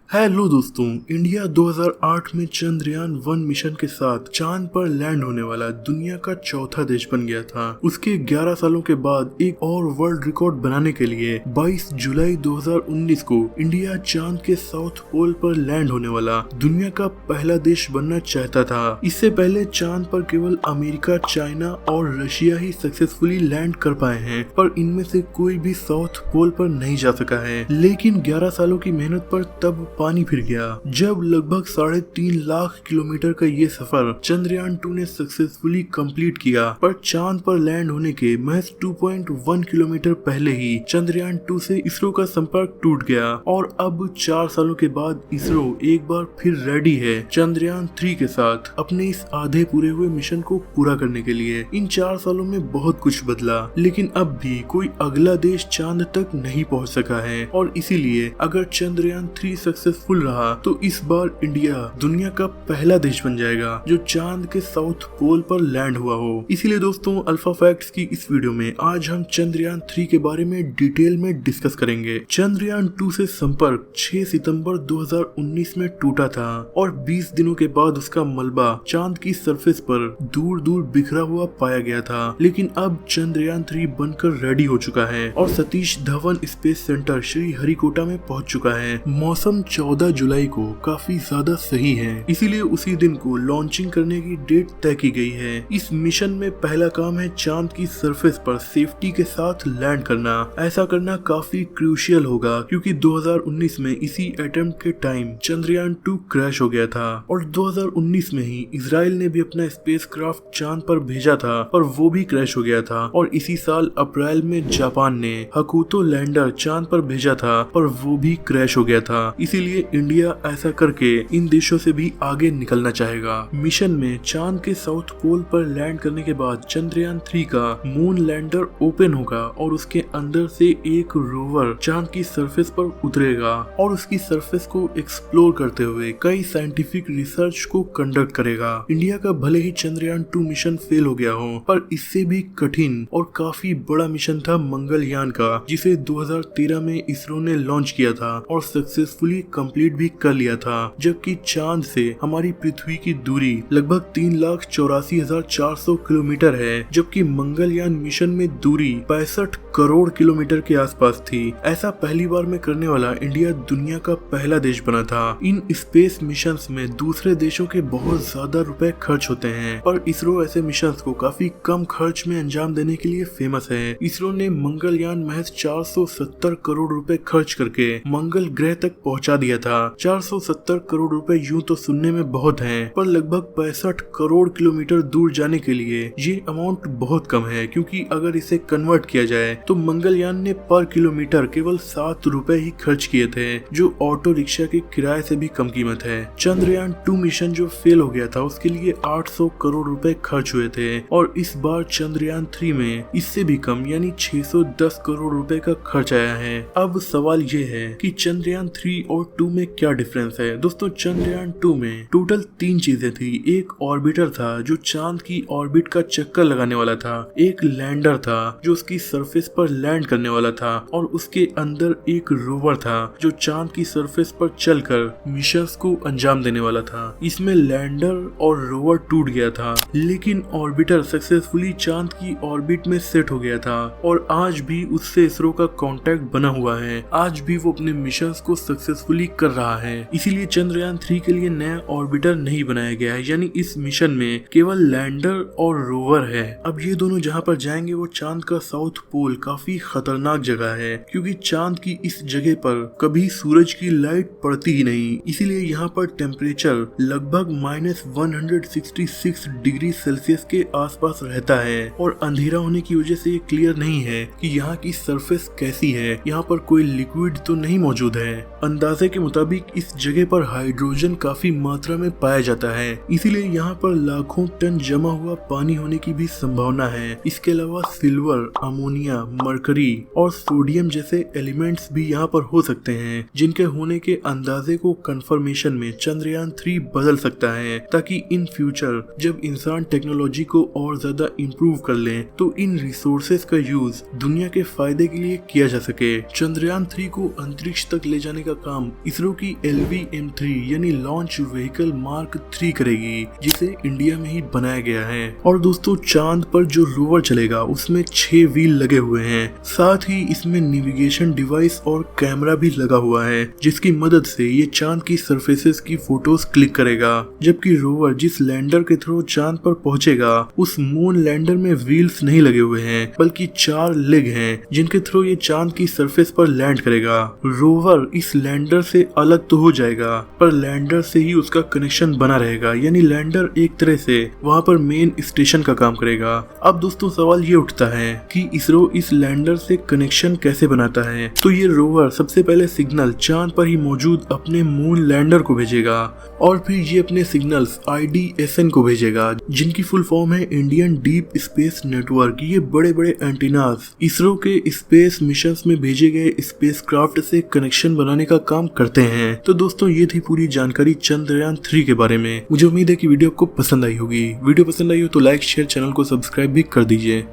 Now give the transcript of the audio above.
Hello दोस्तों, India 2008 में Chandrayaan 1 mission के साथ चांद पर लैंड होने वाला दुनिया का चौथा देश बन गया था। उसके 11 सालों के बाद एक और वर्ल्ड रिकॉर्ड बनाने के लिए 22 जुलाई 2019 को इंडिया चांद के साउथ पोल पर लैंड होने वाला दुनिया का पहला देश बनना चाहता था। इससे पहले चांद पर केवल अमेरिका, चाइना और रशिया ही सक्सेसफुली लैंड कर पाए हैं, पर इनमें से कोई भी साउथ पोल पर नहीं जा सका है। लेकिन 11 सालों की मेहनत पर तब पानी फिर गया जब लगभग 3.5 लाख किलोमीटर का ये सफर चंद्रयान 2 ने सक्सेसफुली कंप्लीट किया। पर चांद पर लैंड होने के महज 2.1 किलोमीटर पहले ही चंद्रयान 2 से इसरो का संपर्क टूट गया और अब 4 सालों के बाद इसरो एक बार फिर रेडी है चंद्रयान 3 के साथ अपने इस आधे पूरे हुए मिशन को पूरा करने के लिए। इन 4 सालों में बहुत कुछ बदला, लेकिन अब भी कोई अगला देश चांद तक नहीं पहुंच सका है और इसीलिए अगर चंद्रयान 3 सक्सेसफुल रहा तो इस बार इंडिया दुनिया का पहला देश बन जाएगा जो चांद के साउथ पोल पर लैंड हुआ हो। इसीलिए दोस्तों, अल्फा फैक्ट्स की इस वीडियो में आज हम चंद्रयान 3 के बारे में डिटेल में डिस्कस करेंगे। चंद्रयान 2 से संपर्क 6 सितंबर 2019 में टूटा था और 20 दिनों के बाद उसका मलबा चांद की सरफेस पर दूर दूर बिखरा हुआ पाया गया था। लेकिन अब चंद्रयान 3 बनकर रेडी हो चुका है और सतीश धवन स्पेस सेंटर श्री हरिकोटा में पहुंच चुका है। मौसम 14 जुलाई को काफी ज्यादा सही है, इसीलिए उसी दिन को लॉन्चिंग करने की डेट तय की गई है। इस मिशन में पहला काम है चांद की सरफेस पर सेफ्टी के साथ लैंड करना। ऐसा करना काफी क्रूशियल होगा क्योंकि 2019 में इसी अटेम्प्ट के टाइम चंद्रयान 2 क्रैश हो गया था और 2019 में ही इजराइल ने भी अपना स्पेसक्राफ्ट चांद पर भेजा था पर वो भी क्रैश हो गया था। और इसी साल अप्रैल में जापान ने हकुतो लैंडर चांद पर भेजा था पर वो भी क्रैश हो गया था। इसीलिए इंडिया ऐसा करके इन देशों से भी आगे निकलना चाहेगा। मिशन में चांद के साउथ पोल पर लैंड करने के बाद चंद्रयान 3 का मून लैंडर ओपन होगा और उसके अंदर से एक रोवर चांद की सरफेस पर उतरेगा और उसकी सरफेस को एक्सप्लोर करते हुए कई साइंटिफिक रिसर्च को कंडक्ट करेगा। इंडिया का भले ही चंद्रयान 2 मिशन फेल हो गया हो, पर इससे भी कठिन और काफी बड़ा मिशन था मंगलयान का, जिसे 2013 में इसरो ने लॉन्च किया था और सक्सेसफुली कंप्लीट भी कर लिया था। जबकि चांद से हमारी पृथ्वी की दूरी लगभग 3,84,400 किलोमीटर है, जबकि मंगलयान मिशन में दूरी 65 करोड़ किलोमीटर के आसपास थी। ऐसा पहली बार में करने वाला इंडिया दुनिया का पहला देश बना था। इन स्पेस मिशंस में दूसरे देशों के बहुत ज्यादा रुपए खर्च होते हैं, पर इसरो ऐसे मिशंस को काफी कम खर्च में अंजाम देने के लिए फेमस है। इसरो ने मंगलयान महज 470 करोड़ रुपए खर्च करके मंगल ग्रह तक पहुंचा दिया था। 470 करोड़ रुपए यूं तो सुनने में बहुत हैं, पर लगभग 65 करोड़ किलोमीटर दूर जाने के लिए ये अमाउंट बहुत कम है, क्योंकि अगर इसे कन्वर्ट किया जाए तो मंगलयान ने पर किलोमीटर केवल 7 रुपए ही खर्च किए थे, जो ऑटो रिक्शा के किराए से भी कम कीमत है। चंद्रयान 2 मिशन जो फेल हो गया था उसके लिए 800 करोड़ रुपए खर्च हुए थे और इस बार चंद्रयान 3 में इससे भी कम यानी 610 करोड़ रुपए का खर्च आया है। अब सवाल ये है कि चंद्रयान 3 और 2 में क्या डिफरेंस है। दोस्तों, चंद्रयान 2 में टोटल 3 चीजें थी। एक ऑर्बिटर था जो चांद की ऑर्बिट का चक्कर लगाने वाला था, एक लैंडर था जो उसकी सरफेस पर लैंड करने वाला था और उसके अंदर एक रोवर था जो चांद की सरफेस पर चलकर मिशंस को अंजाम देने वाला था। इसमें लैंडर और रोवर टूट गया था, लेकिन ऑर्बिटर सक्सेसफुली चांद की ऑर्बिट में सेट हो गया था और आज भी उससे इसरो का कांटेक्ट बना हुआ है। आज भी वो अपने मिशंस को सक्सेसफुली कर रहा है। इसीलिए चंद्रयान 3 के लिए नया ऑर्बिटर नहीं बनाया गया है, यानी इस मिशन में केवल लैंडर और रोवर है। अब ये दोनों जहाँ पर जाएंगे वो चांद का साउथ पोल काफी खतरनाक जगह है, क्योंकि चांद की इस जगह पर कभी सूरज की लाइट पड़ती ही नहीं। इसीलिए यहाँ पर टेम्परेचर लगभग -166 डिग्री सेल्सियस के आसपास रहता है और अंधेरा होने की वजह से ये क्लियर नहीं है कि यहाँ की सरफेस कैसी है। यहाँ पर कोई लिक्विड तो नहीं मौजूद है। अंदाजे के मुताबिक इस जगह पर हाइड्रोजन काफी मात्रा में पाया जाता है, इसीलिए यहाँ पर लाखों टन जमा हुआ पानी होने की भी संभावना है। इसके अलावा सिल्वर, अमोनिया, मरकरी और सोडियम जैसे एलिमेंट्स भी यहाँ पर हो सकते हैं, जिनके होने के अंदाजे को कंफर्मेशन में चंद्रयान 3 बदल सकता है, ताकि इन फ्यूचर जब इंसान टेक्नोलॉजी को और ज्यादा इम्प्रूव कर ले तो इन रिसोर्सेज का यूज दुनिया के फायदे के लिए किया जा सके। चंद्रयान 3 को अंतरिक्ष तक ले जाने का काम इसरो की LV-M3 यानी लॉन्च व्हीकल मार्क 3 करेगी, जिसे इंडिया में ही बनाया गया है। और दोस्तों चांद पर जो रोवर चलेगा उसमें 6 व्हील लगे हुए हैं, साथ ही इसमें नेविगेशन डिवाइस और कैमरा भी लगा हुआ है, जिसकी मदद से ये चांद की सरफेसेस की फोटोज क्लिक करेगा। जबकि रोवर जिस लैंडर के थ्रू चांद पर पहुंचेगा उस मून लैंडर में व्हील्स नहीं लगे हुए हैं, बल्कि 4 लेग हैं, जिनके थ्रू ये चांद की सरफेस पर लैंड करेगा। रोवर इस लैंडर से अलग तो हो जाएगा, पर लैंडर से ही उसका कनेक्शन बना रहेगा, यानी लैंडर एक तरह से वहाँ पर मेन स्टेशन का काम करेगा। अब दोस्तों सवाल ये उठता है कि इसरो इस लैंडर से कनेक्शन कैसे बनाता है। तो ये रोवर सबसे पहले सिग्नल चांद पर ही मौजूद अपने मून लैंडर को भेजेगा, और फिर ये अपने सिग्नल्स IDSN को भेजेगा, जिनकी फुल फॉर्म है इंडियन डीप स्पेस नेटवर्क। ये बड़े बड़े एंटीनास इसरो के स्पेस मिशन में भेजे गए स्पेसक्राफ्ट से कनेक्शन बनाने का काम करते हैं। तो दोस्तों ये थी पूरी जानकारी चंद्रयान 3 के बारे में। मुझे उम्मीद है कि वीडियो आपको पसंद आई होगी। वीडियो पसंद आई हो तो लाइक शेयर, चैनल को सब्सक्राइब भी कर दीजिए।